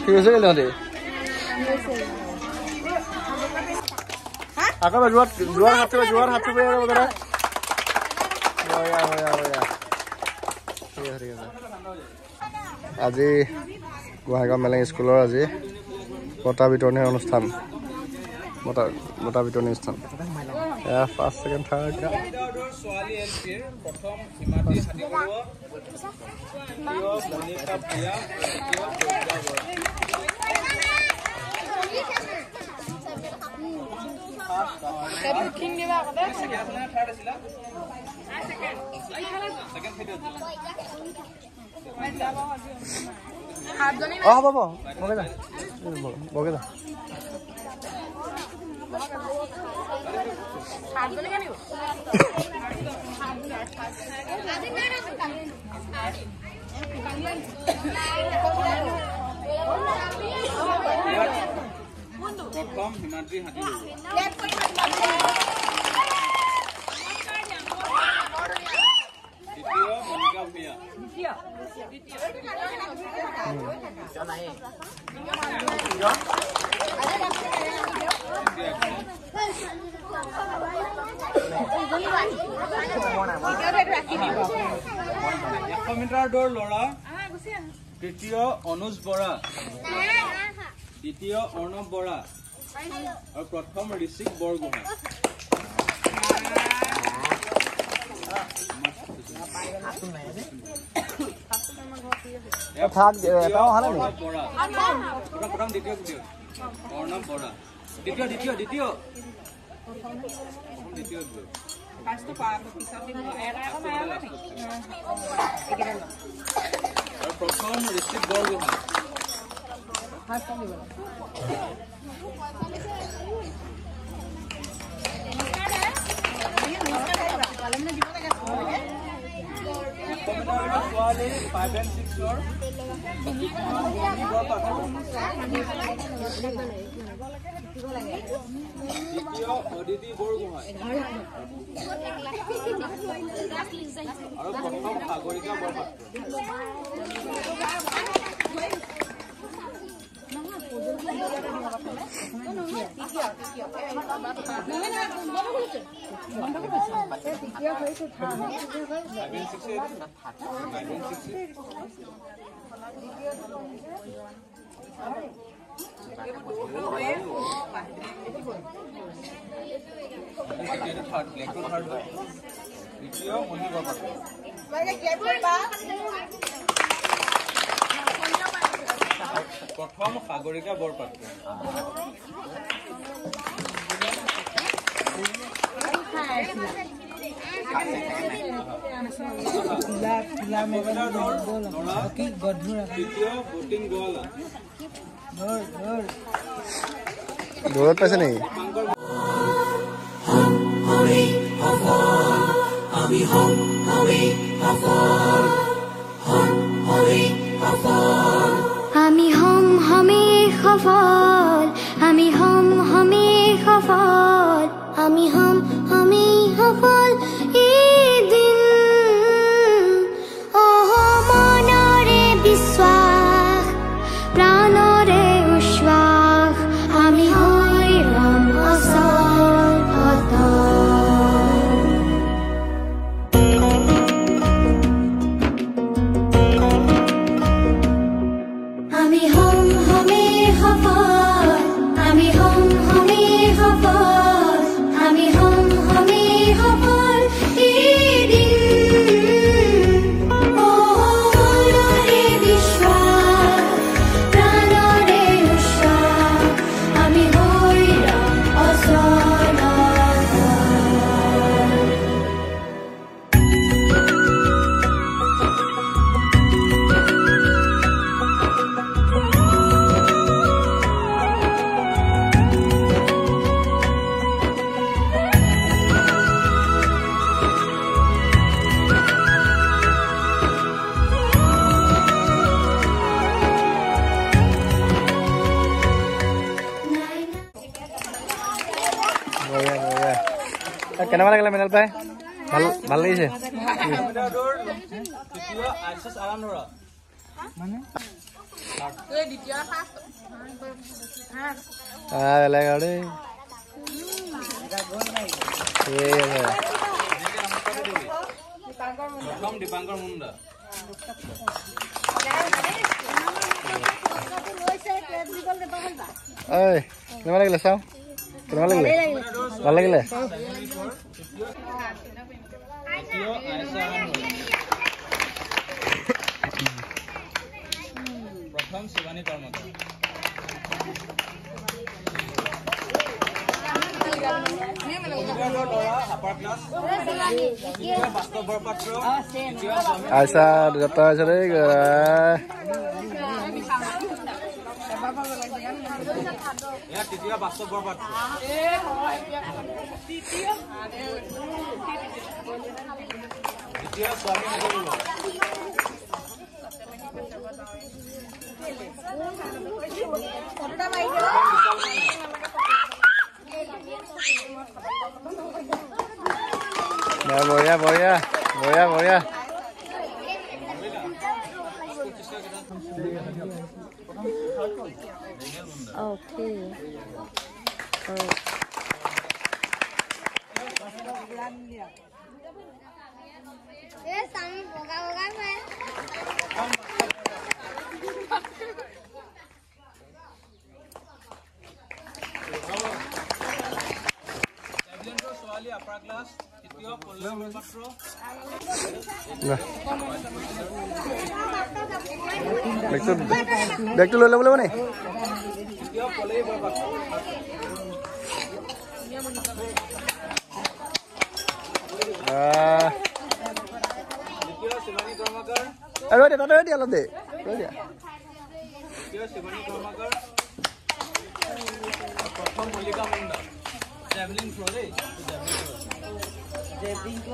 Bisa kan nanti? Aku jual hati bayar berapa? Oh ya. আজি গুৱাহাটী মেলেং স্কুলৰ আজি বঁটা বিতৰণি অনুষ্ঠান বঁটা বিতৰণি অনুষ্ঠান ফাৰ্ষ্ট সেকেন্ড থাৰ্ড ছোৱালী এলপিৰ প্ৰথম হিমাদ্ৰী হাতীগুৰু মনিকা প্ৰিয়া প্ৰথম হিমাদ্ৰী হাতীগুৰু দ্বিতীয় মনিকা প্ৰিয়া মিটাৰ দৌৰ ল'ৰা তৃতীয় অনুজ বৰা দ্বিতীয় অৰ্ণৱ বৰা আৰু প্ৰথম ঋষিক বৰগোহাঁই প্ৰথম দ্বিতীয় অৰ্ণৱ বৰা দ্বিতীয় আৰু প্ৰথম ঋষিক বৰগোহাঁই প্ৰথম সাগৰিকা বৰপাত্ৰ দূৰত পাইছে নেকি Aami Hom Homei Hofol Aami Hom Homei Hofol Aami Hom Homei Hofol Aami Hom Homei Hofol Idin Oho monore biswas pranore ushwas Aami hoi ram asal atal Aami Hom Homei Hofol Aami Hom Homei Hofol Aami Hom Homei Hofol Idin Oho monore biswas pranore ushwas Aami hoi ram asal atal কেনেকুৱা লাগিলে medal পাই ভাল ভাল লাগিছে বেলেগ আৰু দেই প্ৰথম দীপাংকৰ মুণ্ডা ঐ কেনেকুৱা লাগিলে চাওঁ কেনেকুৱা লাগিলে ভাল লাগিলে প্ৰথম শিৱানী কৰ্মকাৰ বাস্তৱ বৰপাত্ৰ আইছা দুটা আছে দেই তৃতীয় বাস্তৱ বৰপাত্ৰ দ্বিতীয় স্বামী নগৰুৱা বঢ়িয়া বঢ়িয়া বঢ়িয়া বঢ়িয়া Okay. ছোৱালী আপাৰ ক্লাছ তৃতীয় পল্লৱ বৰপাত্ৰ বেগটো লৈ ল'ব লাগিব নে তৃতীয় পল্লৱ বৰপাত্ৰ দ্বিতীয় শিৱানী কৰ্মকাৰ ৰৈ দিয়া তাতে ৰৈ দিয়া অলপ দে ৰৈ দিয়া দ্বিতীয় শিৱানী কৰ্মকাৰ প্ৰথম মল্লিকা মুণ্ডা জেভলিন থ্ৰ দেই জেভলিন থ্ৰ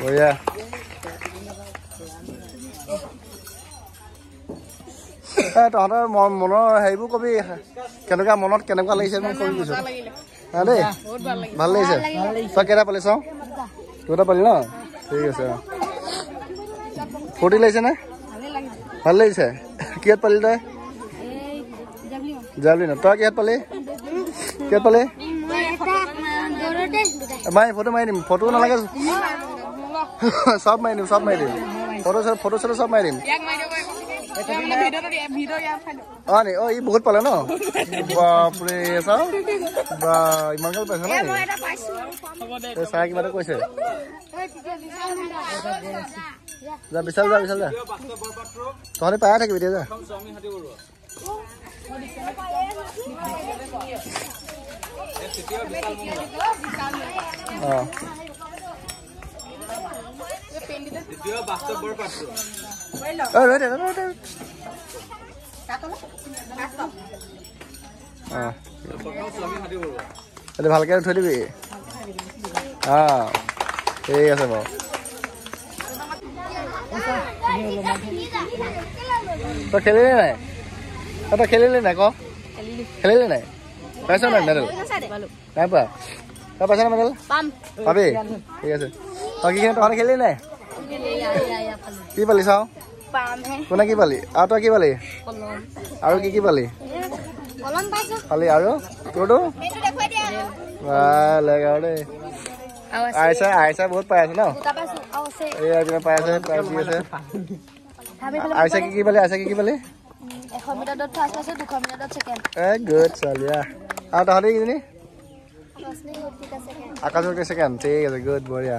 বঢ়িয়া তহঁতৰ মনৰ হেৰিবোৰ কবি কেনেকুৱা মনত কেনেকুৱা লাগিছে মোক কৈ দিছোঁ দেই ভাল লাগিছে তই কেইটা পালি চাওঁ দুটা পালি ন ঠিক আছে ফূৰ্তি লাগিছে নে ভাল লাগিছে কিহত পালি তই জেভলিন তই কিহত পালি মাৰি ফটো মাৰি দিম ফটো নালাগে চব মাৰি দিম ফটো চটো চব মাৰি দিম ই বহুত পালে ন বাপৰে চাওঁ বা ইমান গাল পাইছে ন চাই কিবা এটা কৈছে যা বিশাল যা তহঁতে পাই থাকিবি এতিয়া যা ভালকে থৈ দিবি ঠিক আছে বাৰু তই খেলিলি নাই ক খেলিলি নাই পাইছ নাই মেডেল নাই পোৱা তই পাইছ নাই মেডেল পাবি ঠিক আছে তহঁতে খেলিলি নাই কি পালি চাওঁ কোনে কি পালি আৰু তই কি পালি আৰু কি পালি পালি আৰু তোৰতো লাগে আৰু দেই আইচা বহুত পাই আছে ন পাই আছে আইচা কি পালি গুড চালিয়া আৰু তহঁতে কিজনী আকাশ ছেকেণ্ড ঠিক আছে গুড বঢ়িয়া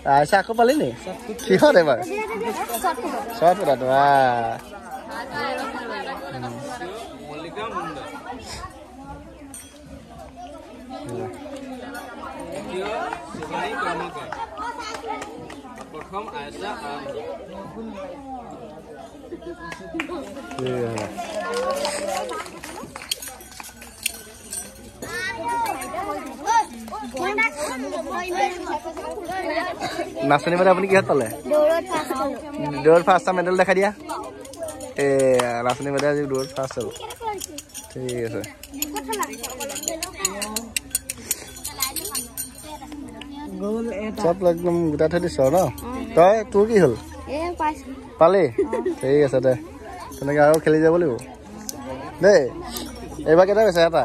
আইচা আকৌ পালি নি কিহত এবাৰ চট পতাটো প্ৰথম আইচা নাচনি মানে আপুনি কিহত পালে দৌৰত ফাৰ্ষ্ট মেডেল দেখা দিয়া নাচনি মানে আজি দৌৰত ফাৰ্ষ্ট হ'ব ঠিক আছে চব একদম গোটাই থৈ দিছ ন তই তোৰ কি হ'ল পালি ঠিক আছে দে তেনেকৈ আৰু খেলি যাব লাগিব দেই এইবাৰ কেইটা গৈছে এটা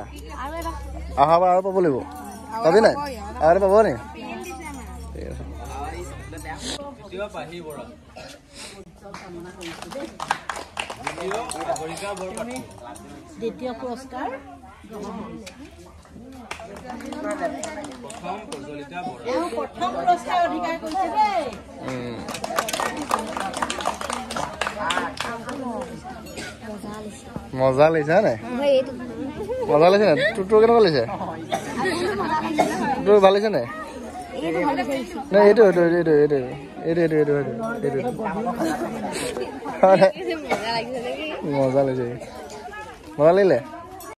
অহাবাৰ আৰু পাব লাগিব পাবি নাই আৰু পাব নি ঠিক আছে দ্বিতীয় পুৰস্কাৰ প্ৰথম পুৰস্কাৰ অধিকাৰ কৰিছে দেই মজা লাগিছে নাই মজা লাগিছে নাই তোৰ কেনেকুৱা লাগিছে তোৰ ভাল লাগিছে নাই এইটো মজা লাগিছে মজা লাগিলে